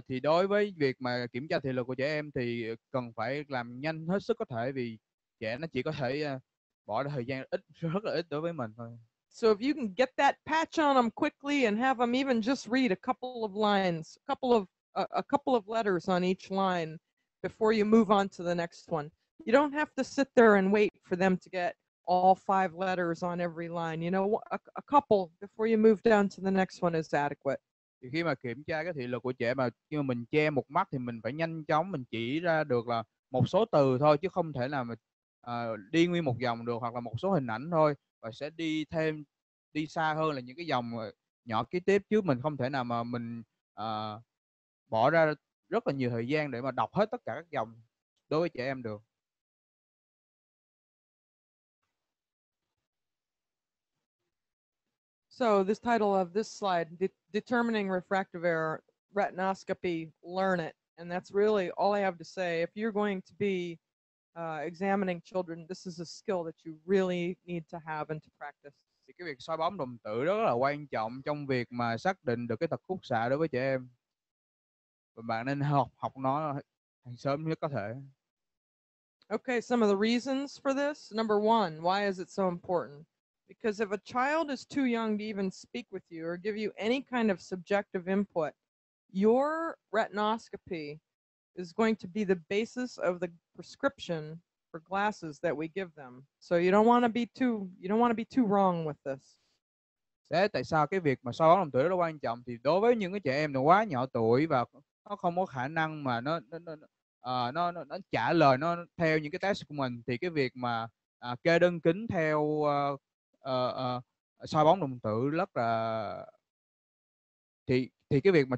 B: Thì đối với việc mà kiểm tra thị lực của trẻ em thì cần phải làm nhanh hết sức có thể, vì trẻ nó chỉ có thể bỏ ra thời gian ít rất là ít đối với mình thôi.
A: So if you can get that patch on them quickly and have them even just read a couple of lines, a couple of letters on each line before you move on to the next one. You don't have to sit there and wait for them to get all 5 letters on every line. You know, a couple before you move down to the next one is adequate.
B: Thì khi mà kiểm tra cái thị lực của trẻ mà khi mà mình che một mắt thì mình phải nhanh chóng mình chỉ ra được là một số từ thôi, chứ không thể nào mà đi nguyên một dòng được, hoặc là một số hình ảnh thôi, và sẽ đi xa hơn là những cái dòng nhỏ kế tiếp, chứ mình không thể nào mà mình bỏ ra rất là nhiều thời gian để mà đọc hết tất cả các dòng đối với trẻ em được.
A: So this title of this slide, Determining Refractive Error, Retinoscopy, Learn It. And that's really all I have to say. If you're going to be examining children, this is a skill that you really need to have and to practice.
B: Thì cái việc soi bóng đồng tử rất là quan trọng trong việc mà xác định được cái tật khúc xạ đối với trẻ em. Và bạn nên học nó càng sớm nhất có thể.
A: Okay, some of the reasons for this. Number one, why is it so important? Because if a child is too young to even speak with you or give you any kind of subjective input, your retinoscopy is going to be the basis of the prescription for glasses that we give them. So you don't want to be too wrong with this.
B: Thế tại sao cái việc mà soi bóng đồng tử rất là quan trọng? Thì đối với những cái trẻ em nó quá nhỏ tuổi và nó không có khả năng mà nó trả lời nó theo những cái test của mình, thì cái việc mà kê đơn kính theo soi bóng đồng tử rất là thì cái việc mà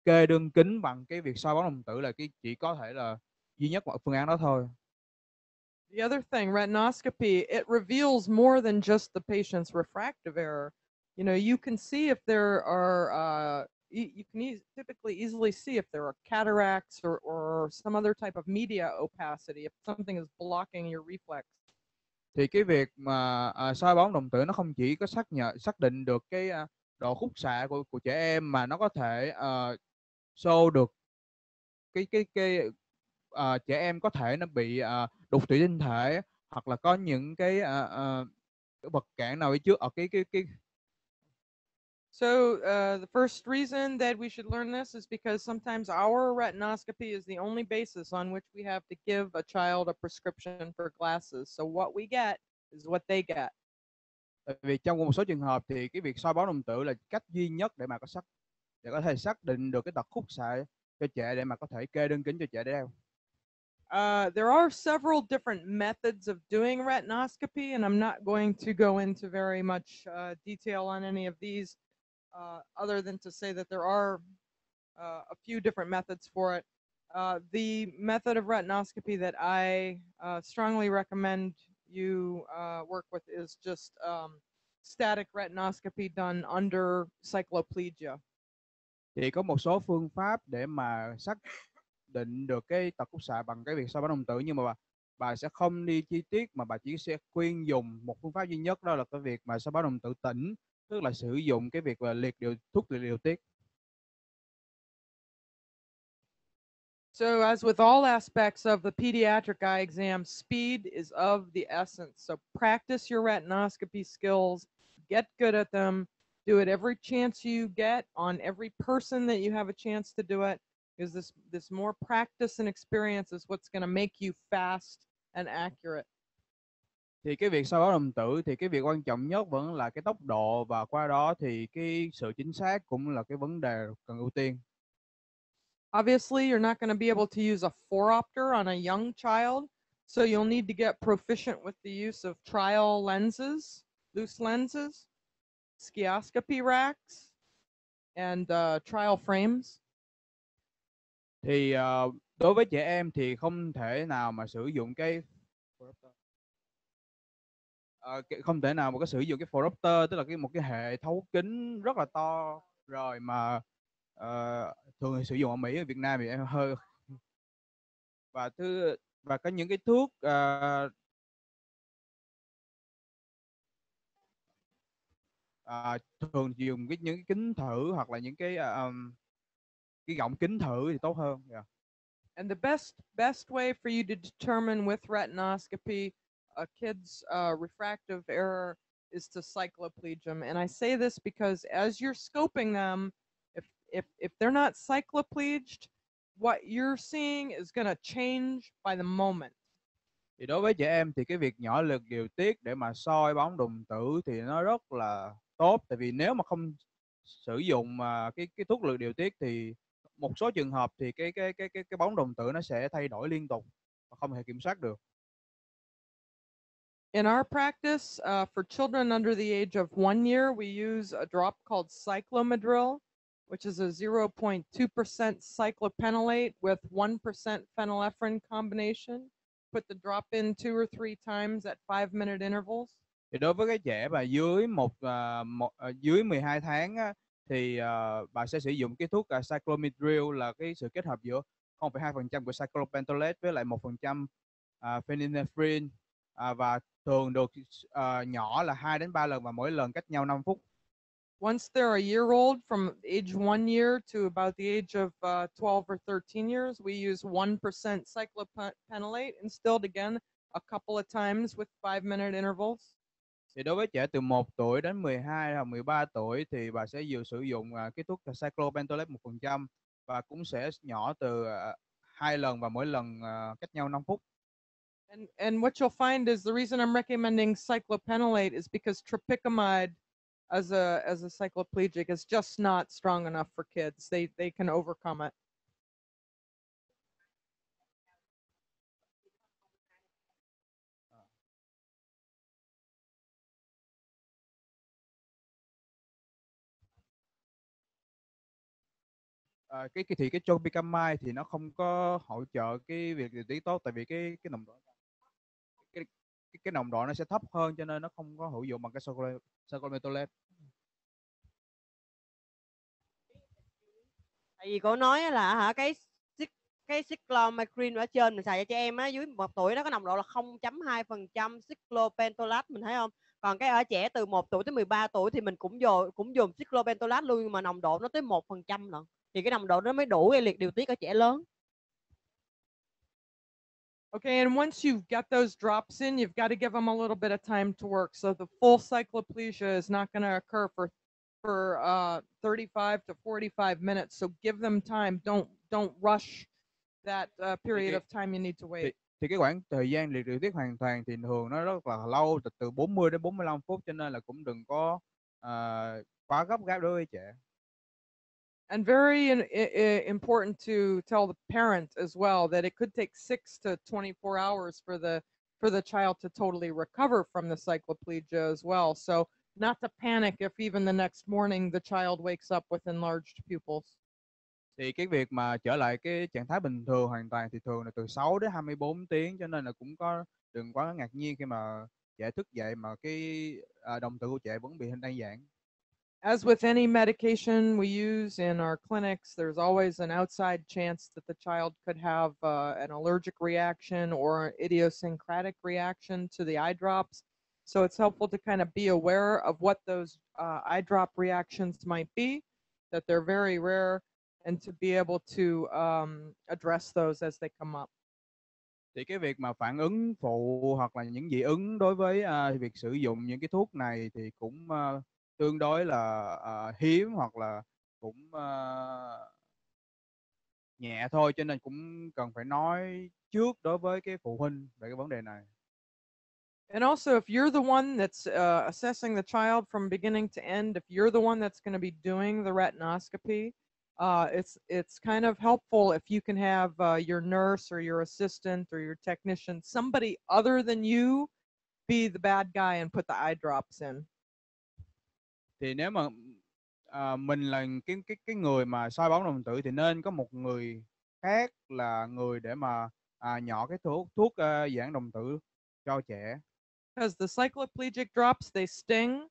B: kê đơn kính bằng cái việc soi bóng đồng tử là chỉ có thể là duy nhất một phương án đó thôi.
A: The other thing, retinoscopy, it reveals more than just the patient's refractive error. You know, you can see if there are, you can typically easily see if there are cataracts or some other type of media opacity, if something is blocking your reflex.
B: Thì cái việc mà soi bóng đồng tử nó không chỉ có xác định được cái độ khúc xạ của trẻ em, mà nó có thể show được trẻ em có thể nó bị đục thủy tinh thể, hoặc là có những cái vật cản nào ở trước ở cái
A: So the first reason that we should learn this is because sometimes our retinoscopy is the only basis on which we have to give a child a prescription for glasses. So what we get is what they get.
B: Tại vì trong một số trường hợp thì cái việc soi bóng đồng tử là cách duy nhất để mà có thể xác định được cái tật khúc xạ cho trẻ, để mà có thể kê đơn kính cho trẻ đeo.
A: There are several different methods of doing retinoscopy, and I'm not going to go into very much detail on any of these, other than to say that there are a few different methods for it. The method of retinoscopy that I strongly recommend you work with is just static retinoscopy done under cycloplegia.
B: Thì có một số phương pháp để mà xác định được cái tật khúc xạ bằng cái việc soi bóng đồng tử, nhưng mà bà sẽ không đi chi tiết, mà bà chỉ sẽ khuyên dùng một phương pháp duy nhất, đó là cái việc mà soi bóng đồng tử tĩnh, tức là sử dụng cái việc là thuốc liệt điều tiết.
A: So as with all aspects of the pediatric eye exam, speed is of the essence. So practice your retinoscopy skills, get good at them, do it every chance you get on every person that you have a chance to do it. Because this more practice and experience is what's going to make you fast and accurate.
B: Thì cái việc soi bóng đồng tử thì cái việc quan trọng nhất vẫn là cái tốc độ, và qua đó thì cái sự chính xác cũng là cái vấn đề cần ưu tiên.
A: Obviously, you're not going to be able to use a phoropter on a young child, so you'll need to get proficient with the use of trial lenses, loose lenses, skioscopy racks, and trial frames.
B: Thì đối với trẻ em thì không thể nào mà sử dụng không thể nào mà có sử dụng cái phoropter, tức là một cái hệ thấu kính rất là to rồi mà thường sử dụng ở Mỹ, ở Việt Nam thì em hơi và có những cái thuốc thường dùng những cái kính thử, hoặc là những cái gọng kính thử thì tốt hơn. Yeah.
A: And the best way for you to determine with retinoscopy a kid's refractive error is to cycloplegia them. And I say this because as you're scoping them, if they're not cyclopleged, what you're seeing is going to change by the moment.
B: Thì đối với trẻ em thì cái việc nhỏ lực điều tiết để mà soi bóng đồng tử thì nó rất là tốt, tại vì nếu mà không sử dụng cái thuốc lực điều tiết thì một số trường hợp thì cái bóng đồng tử nó sẽ thay đổi liên tục và không thể kiểm soát được.
A: In our practice, for children under the age of 1 year, we use a drop called cyclomadril, which is a 0.2% cyclophenolate with 1% phenylephrine combination. Put the drop in 2 or 3 times at 5-minute intervals.
B: Thì đối với cái trẻ mà dưới 12 tháng á, thì bà sẽ sử dụng cái thuốc cyclomadril là cái sự kết hợp giữa 0,2% của cyclopentolate với lại 1% phenylephrine, và thường được nhỏ là 2 đến 3 lần và mỗi lần cách nhau 5 phút.
A: Once they're a year old, from age 1 year to about the age of 12 or 13 years, we use 1% cyclophenolate instilled again a couple of times with 5-minute intervals.
B: Thì đối với trẻ từ 1 tuổi đến 12 hoặc 13 tuổi thì bà sẽ vừa sử dụng cái thuốc cyclopentolate 1% và cũng sẽ nhỏ từ 2 lần và mỗi lần cách nhau 5 phút.
A: And what you'll find is the reason I'm recommending cyclophenolate is because tropicamide as a cycloplegic is just not strong enough for kids. They can overcome it.
B: Cái tropicamide thì nó không có hỗ trợ cái việc điều tiết tốt, tại vì cái nồng độ cái nồng độ nó sẽ thấp hơn, cho nên nó không có hữu dụng bằng cái cyclopentolate.
C: Tại vì cô nói là cái cyclomacrine ở trên mình xài cho trẻ em á, dưới 1 tuổi đó có nồng độ là 0,2% cyclopentolate, mình thấy không? Còn cái ở trẻ từ 1 tuổi tới 13 tuổi thì mình cũng dùng cyclopentolate luôn, nhưng mà nồng độ nó tới 1% lận. Thì cái nồng độ nó mới đủ để liệt điều tiết ở trẻ lớn.
A: Okay, and once you've got those drops in, you've got to give them a little bit of time to work. So the full cycloplegia is not going to occur for 35 to 45 minutes. So give them time. Don't rush that period of time you need to wait.
B: Thì cái khoảng thời gian liệt điều tiết hoàn toàn thì thường nó rất là lâu, từ 40 đến 45 phút, cho nên là cũng đừng có quá gấp gáp đối với trẻ.
A: And very important to tell the parent as well that it could take 6 to 24 hours for the child to totally recover from the cycloplegia as well. So not to panic if even the next morning the child wakes up with enlarged pupils.
B: Thì cái việc mà trở lại cái trạng thái bình thường hoàn toàn thì thường là từ 6 đến 24 tiếng, cho nên là cũng đừng quá ngạc nhiên khi mà trẻ thức dậy mà cái đồng tử của trẻ vẫn bị đa dạng.
A: As with any medication we use in our clinics, there's always an outside chance that the child could have an allergic reaction or an idiosyncratic reaction to the eye drops. So it's helpful to kind of be aware of what those eye drop reactions might be, that they're very rare, and to be able to address those as they come up.
B: Thì cái việc mà phản ứng phụ hoặc là những dị ứng đối với việc sử dụng những cái thuốc này thì cũng tương đối là hiếm, hoặc là cũng nhẹ thôi, cho nên cũng cần phải nói trước đối với cái phụ huynh về cái vấn đề này.
A: And also, if you're the one that's assessing the child from beginning to end, if you're the one that's going to be doing the retinoscopy, it's kind of helpful if you can have your nurse or your assistant or your technician, somebody other than you, be the bad guy and put the eye drops in.
B: Thì nếu mà mình là cái người mà soi bóng đồng tử thì nên có một người khác là người để mà nhỏ cái thuốc giãn đồng tử cho trẻ.
A: Because the cycloplegic drops, they sting.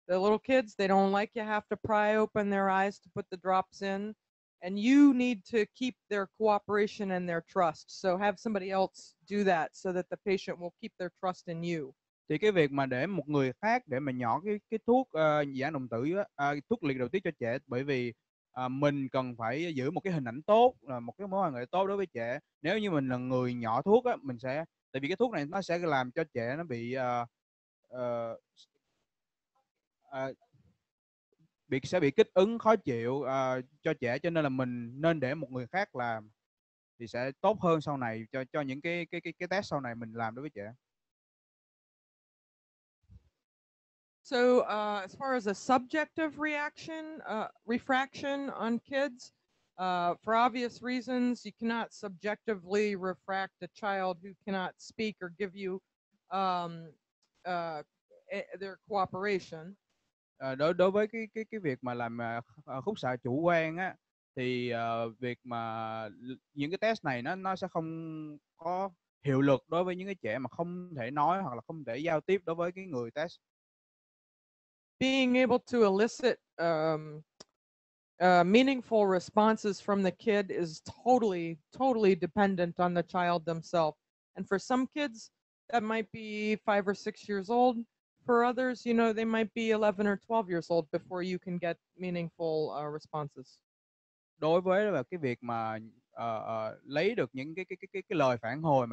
A: The little kids, they don't like you have to pry open their eyes to put the drops in. And you need to keep their cooperation and their trust. So have somebody else do that so that the patient will keep their trust in you.
B: Thì cái việc mà để một người khác để mà nhỏ cái thuốc giãn đồng tử thuốc liệt điều tiết cho trẻ, bởi vì mình cần phải giữ một cái hình ảnh tốt, một cái mối quan hệ tốt đối với trẻ. Nếu như mình là người nhỏ thuốc á, mình sẽ Tại vì cái thuốc này nó sẽ làm cho trẻ nó bị ờ, ờ, sẽ bị kích ứng khó chịu cho trẻ, cho nên là mình nên để một người khác làm thì sẽ tốt hơn sau này cho những cái test sau này mình làm đối với trẻ.
A: So as far as a subjective refraction on kids, for obvious reasons, you cannot subjectively refract a child who cannot speak or give you their cooperation.
B: Đối với cái việc mà làm khúc xạ chủ quan á, thì việc mà những cái test này nó sẽ không có hiệu lực đối với những cái trẻ mà không thể nói hoặc là không thể giao tiếp đối với cái người test.
A: Being able to elicit meaningful responses from the kid is totally dependent on the child themselves. And for some kids, that might be 5 or 6 years old. For others, they might be 11 or 12 years old before you can get meaningful responses.
B: Đối với là cái việc mà lấy được những cái lời phản hồi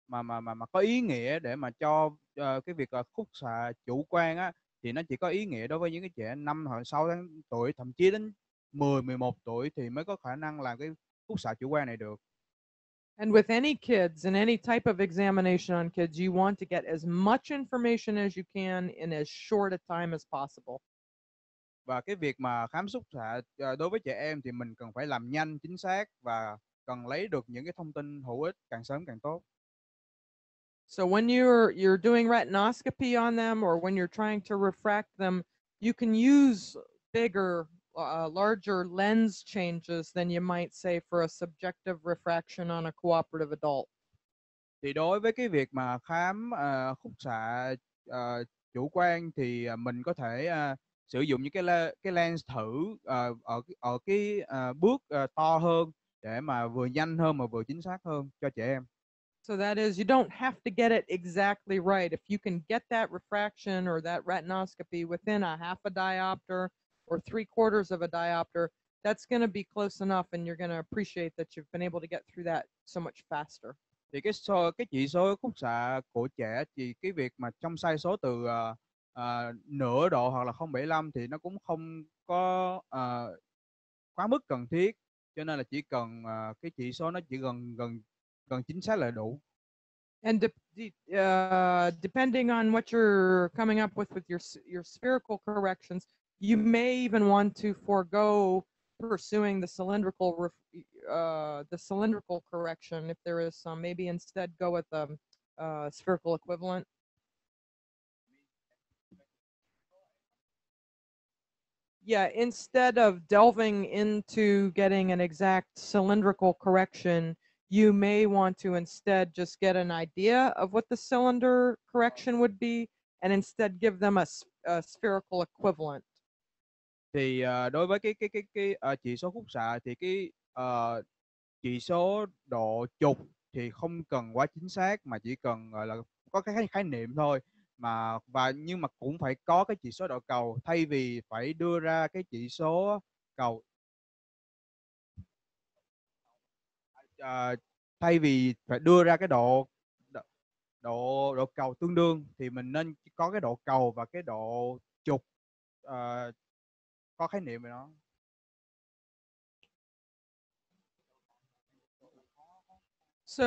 B: mà có ý nghĩa để mà cho cái việc khúc xạ chủ quan á, thì nó chỉ có ý nghĩa đối với những cái trẻ 5 hoặc 6 tuổi, thậm chí đến 10, 11 tuổi thì mới có khả năng làm cái khúc xạ chủ quan này được.
A: And with any kids and any type of examination on kids, you want to get as much information as you can in as short a time as possible.
B: Và cái việc mà khám xúc xạ đối với trẻ em thì mình cần phải làm nhanh, chính xác và cần lấy được những cái thông tin hữu ích càng sớm càng tốt.
A: So when you're doing retinoscopy on them, or when you're trying to refract them, you can use bigger, larger lens changes than you might say for a subjective refraction on a cooperative adult.
B: Thì đối với cái việc mà khám khúc xạ chủ quan thì mình có thể sử dụng những cái lens thử ở cái bước to hơn để mà vừa nhanh hơn mà vừa chính xác hơn cho trẻ em.
A: So that is, you don't have to get it exactly right. If you can get that refraction or that retinoscopy within a half a diopter or 3/4 of a diopter, that's going to be close enough, and you're going to appreciate that you've been able to get through that so much faster.
B: Thì cái chỉ số khúc xạ của trẻ thì cái việc mà trong sai số từ nửa độ hoặc là 0,75 thì nó cũng không có quá mức cần thiết, cho nên là chỉ cần cái chỉ số nó chỉ gần gần gần chính xác là đủ.
A: And depending on what you're coming up with your spherical corrections, you may even want to forego pursuing the cylindrical correction if there is some. Maybe instead go with the spherical equivalent. Yeah, instead of delving into getting an exact cylindrical correction, you may want to instead just get an idea of what the cylinder correction would be, and instead give them a spherical equivalent.
B: Thì đối với cái chỉ số khúc xạ thì cái chỉ số độ trục thì không cần quá chính xác, mà chỉ cần gọi là có cái khái niệm thôi, nhưng mà cũng phải có cái chỉ số độ cầu, thay vì phải đưa ra cái chỉ số cầu thay vì phải đưa ra cái độ cầu tương đương thì mình nên có cái độ cầu và cái độ trục có khái niệm về nó.
A: So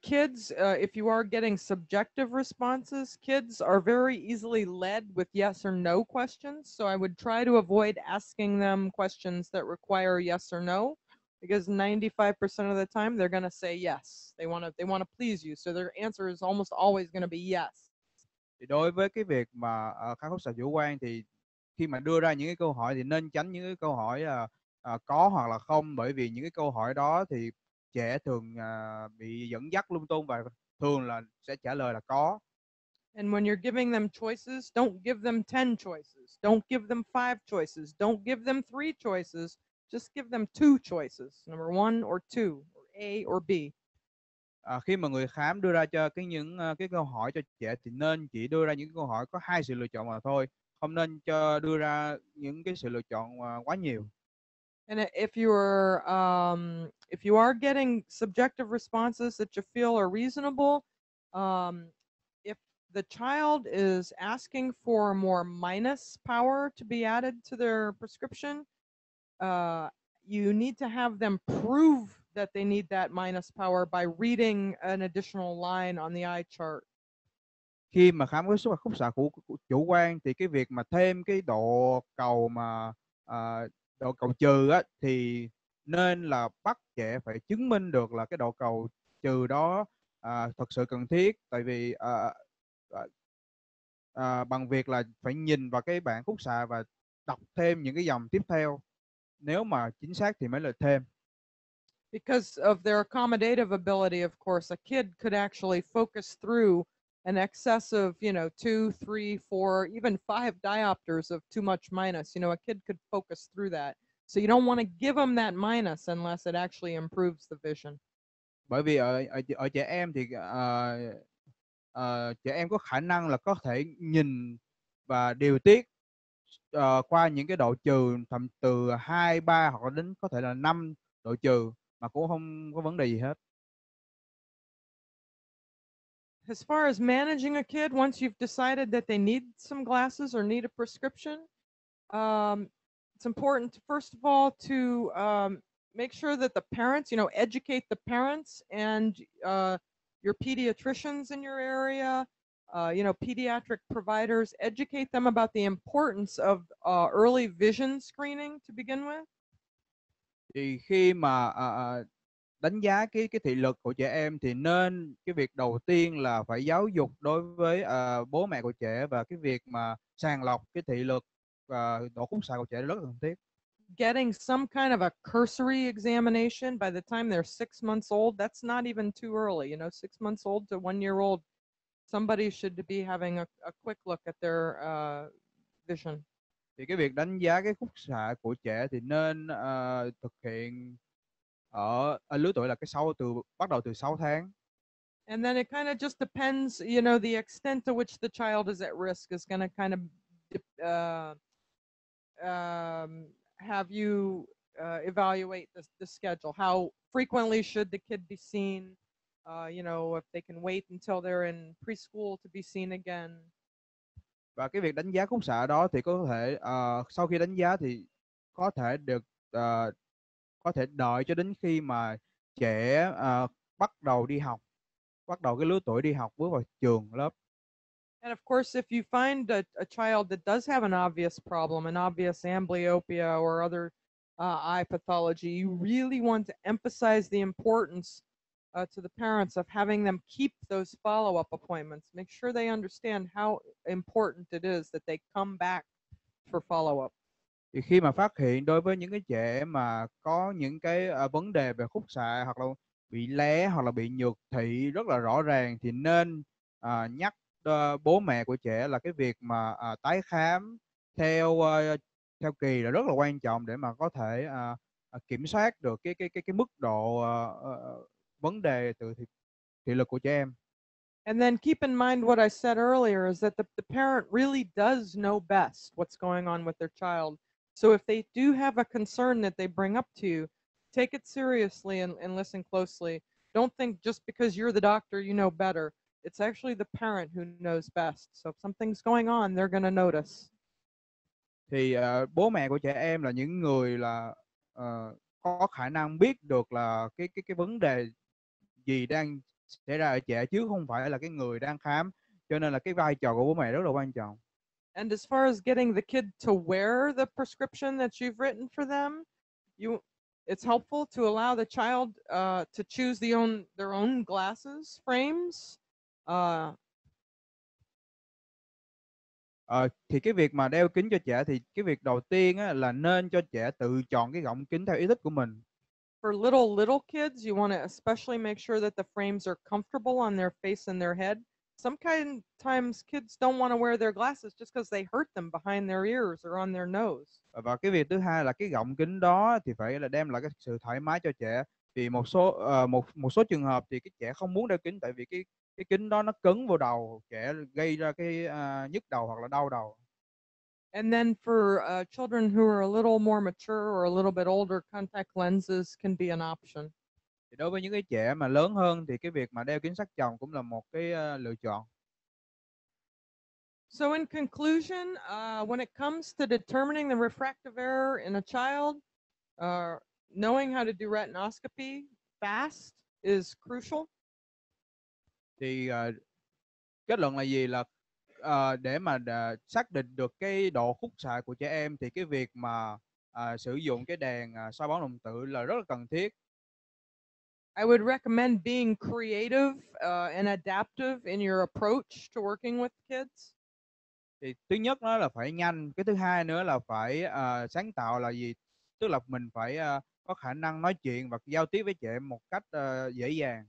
A: kids, if you are getting subjective responses, kids are very easily led with yes or no questions. So I would try to avoid asking them questions that require yes or no, because 95% of the time they're going to say yes. They want to please you. So their answer is almost always going to be yes.
B: Thì đối với cái việc mà khám khúc xạ chủ quan thì khi mà đưa ra những cái câu hỏi thì nên tránh những cái câu hỏi có hoặc là không, bởi vì những cái câu hỏi đó thì trẻ thường bị dẫn dắt lung tung và thường là sẽ trả lời là có.
A: And when you're giving them choices, don't give them 10 choices. Don't give them 5 choices. Don't give them 3 choices. Just give them 2 choices. Number 1 or 2, or A or B.
B: Khi mà người khám đưa ra cho những cái câu hỏi cho trẻ thì nên chỉ đưa ra những câu hỏi có 2 sự lựa chọn mà thôi, không nên đưa ra những cái sự lựa chọn quá nhiều.
A: And if you are getting subjective responses that you feel are reasonable, If the child is asking for more minus power to be added to their prescription, you need to have them prove that they need that minus power by reading an additional line on the eye chart.
B: Khi mà khám cái khúc xạ của chủ quan thì cái việc mà thêm cái độ cầu mà độ cầu trừ á, thì nên là bắt trẻ phải chứng minh được là cái độ cầu trừ đó thật sự cần thiết, tại vì bằng việc là phải nhìn vào cái bảng khúc xạ và đọc thêm những cái dòng tiếp theo, nếu mà chính xác thì mới là thêm.
A: Because of their accommodative ability, of course, a kid could actually focus through an excess of, 2, 3, 4, even 5 diopters of too much minus. A kid could focus through that. So you don't want to give them that minus unless it actually improves the vision.
B: Bởi vì ở trẻ em thì trẻ em có khả năng là có thể nhìn và điều tiết qua những cái độ trừ thậm từ 2, 3 hoặc là đến có thể là 5 độ trừ mà cũng không có vấn đề gì hết.
A: As far as managing a kid, once you've decided that they need some glasses or need a prescription, it's important, first of all, to make sure that the parents, educate the parents and your pediatricians in your area, pediatric providers, educate them about the importance of early vision screening to begin with.
B: Thì khi mà đánh giá cái thị lực của trẻ em thì nên cái việc đầu tiên là phải giáo dục đối với bố mẹ của trẻ, và cái việc mà sàng lọc cái thị lực và độ khúc xạ của trẻ rất là cần thiết.
A: Getting some kind of a cursory examination by the time they're 6 months old, that's not even too early. 6 months old to 1 year old, somebody should be having a quick look at their vision.
B: Thì cái việc đánh giá cái khúc xạ của trẻ thì nên thực hiện ở lứa tuổi là bắt đầu từ 6 tháng.
A: And then it kind of just depends, the extent to which the child is at risk is going to kind of have you evaluate the schedule. How frequently should the kid be seen? If they can wait until they're in preschool to be seen again.
B: Và cái việc đánh giá khúc xạ đó thì có thể sau khi đánh giá thì có thể được có thể đợi cho đến khi mà trẻ bắt đầu đi học, bắt đầu cái lứa tuổi đi học, bước vào trường lớp.
A: And of course, if you find a child that does have an obvious problem, an obvious amblyopia or other eye pathology, you really want to emphasize the importance to the parents of having them keep those follow-up appointments. Make sure they understand how important it is that they come back for follow-up.
B: Thì khi mà phát hiện đối với những cái trẻ mà có những cái vấn đề về khúc xạ hoặc là bị lé hoặc là bị nhược thị rất là rõ ràng, thì nên nhắc bố mẹ của trẻ là cái việc mà tái khám theo kỳ là rất là quan trọng để mà có thể kiểm soát được cái mức độ vấn đề từ thị lực của trẻ em.
A: And then keep in mind what I said earlier is that the parent really does know best what's going on with their child. So if they do have a concern that they bring up to you, take it seriously and listen closely. Don't think just because you're the doctor you know better. It's actually the parent who knows best. So if something's going on, they're going to notice.
B: Thì bố mẹ của trẻ em là những người là có khả năng biết được là cái vấn đề gì đang xảy ra ở trẻ, chứ không phải là cái người đang khám, cho nên là cái vai trò của bố mẹ rất là quan trọng.
A: And as far as getting the kid to wear the prescription that you've written for them, it's helpful to allow the child to choose their own glasses frames.
B: Thì cái việc mà đeo kính cho trẻ thì cái việc đầu tiên á, là nên cho trẻ tự chọn cái gọng kính theo ý thích của mình.
A: For little kids, you want to especially make sure that the frames are comfortable on their face and their head. Sometimes kids don't want to wear their glasses just because they hurt them behind their ears or on their nose.
B: Và cái việc thứ hai là cái gọng kính đó thì phải là đem lại cái sự thoải mái cho trẻ. Vì một số trường hợp thì cái trẻ không muốn đeo kính, tại vì cái kính đó nó cấn vào đầu trẻ, gây ra cái nhức đầu hoặc là đau đầu.
A: And then for children who are a little more mature or a little bit older, contact lenses can be an option.
B: Thì đối với những cái trẻ mà lớn hơn thì cái việc mà đeo kính sát tròng cũng là một cái lựa chọn.
A: So in conclusion, when it comes to determining the refractive error in a child, knowing how to do retinoscopy fast is crucial.
B: Thì kết luận là gì, là để mà xác định được cái độ khúc xạ của trẻ em thì cái việc mà sử dụng cái đèn soi bóng đồng tử là rất là cần thiết.
A: I would recommend being creative and adaptive in your approach to working with kids.
B: Thì thứ nhất đó là phải nhanh, cái thứ hai nữa là phải sáng tạo là gì, tức là mình phải có khả năng nói chuyện và giao tiếp với trẻ một cách dễ dàng.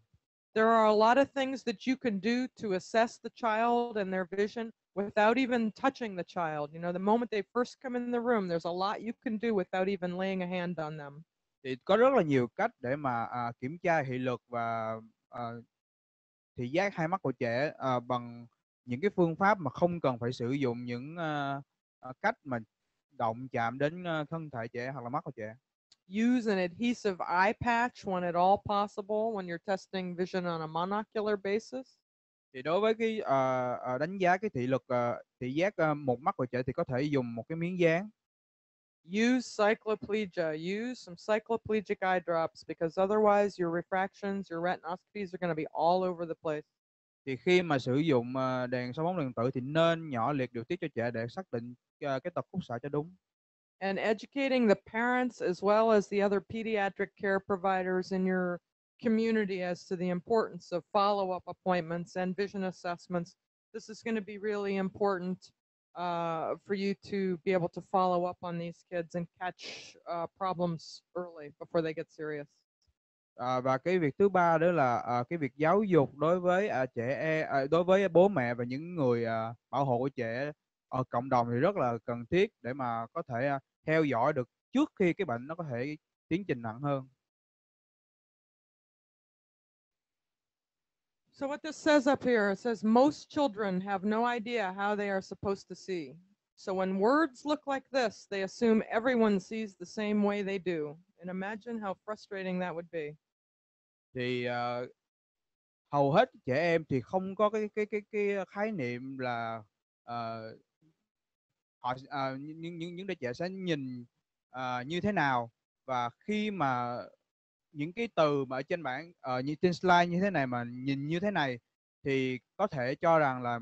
A: There are a lot of things that you can do to assess the child and their vision without even touching the child. You know, the moment they first come in the room, there's a lot you can do without even laying a hand on them.
B: Thì có rất là nhiều cách để mà kiểm tra thị lực và thị giác hai mắt của trẻ bằng những cái phương pháp mà không cần phải sử dụng những cách mà động chạm đến thân thể trẻ hoặc là mắt của trẻ.
A: Use an adhesive eye patch when at all possible when you're testing vision on a monocular basis.
B: Thì đối với cái đánh giá cái thị lực thị giác một mắt của trẻ thì có thể dùng một cái miếng dán.
A: Use cycloplegia. Use some cycloplegic eye drops because otherwise your refractions, your retinoscopies are going to be all over the place.
B: Thì khi mà sử dụng đèn soi bóng điện tử thì nên nhỏ liệt điều tiết cho trẻ để xác định cái tật khúc xạ cho đúng.
A: And educating the parents as well as the other pediatric care providers in your community as to the importance of follow-up appointments and vision assessments. This is going to be really important for you to be able to follow up on these kids and catch problems early before they get serious.
B: Và cái việc thứ ba đó là cái việc giáo dục đối với đối với bố mẹ và những người bảo hộ của trẻ ở cộng đồng thì rất là cần thiết để mà có thể theo dõi được trước khi cái bệnh nó có thể tiến trình nặng hơn.
A: So what this says up here, it says most children have no idea how they are supposed to see. So when words look like this, they assume everyone sees the same way they do. And imagine how frustrating that would be.
B: Thì hầu hết trẻ em thì không có cái khái niệm là họ những đứa trẻ sẽ nhìn như thế nào, và khi mà những cái từ mà ở trên bảng như trên slide như thế này mà nhìn như thế này thì có thể cho rằng là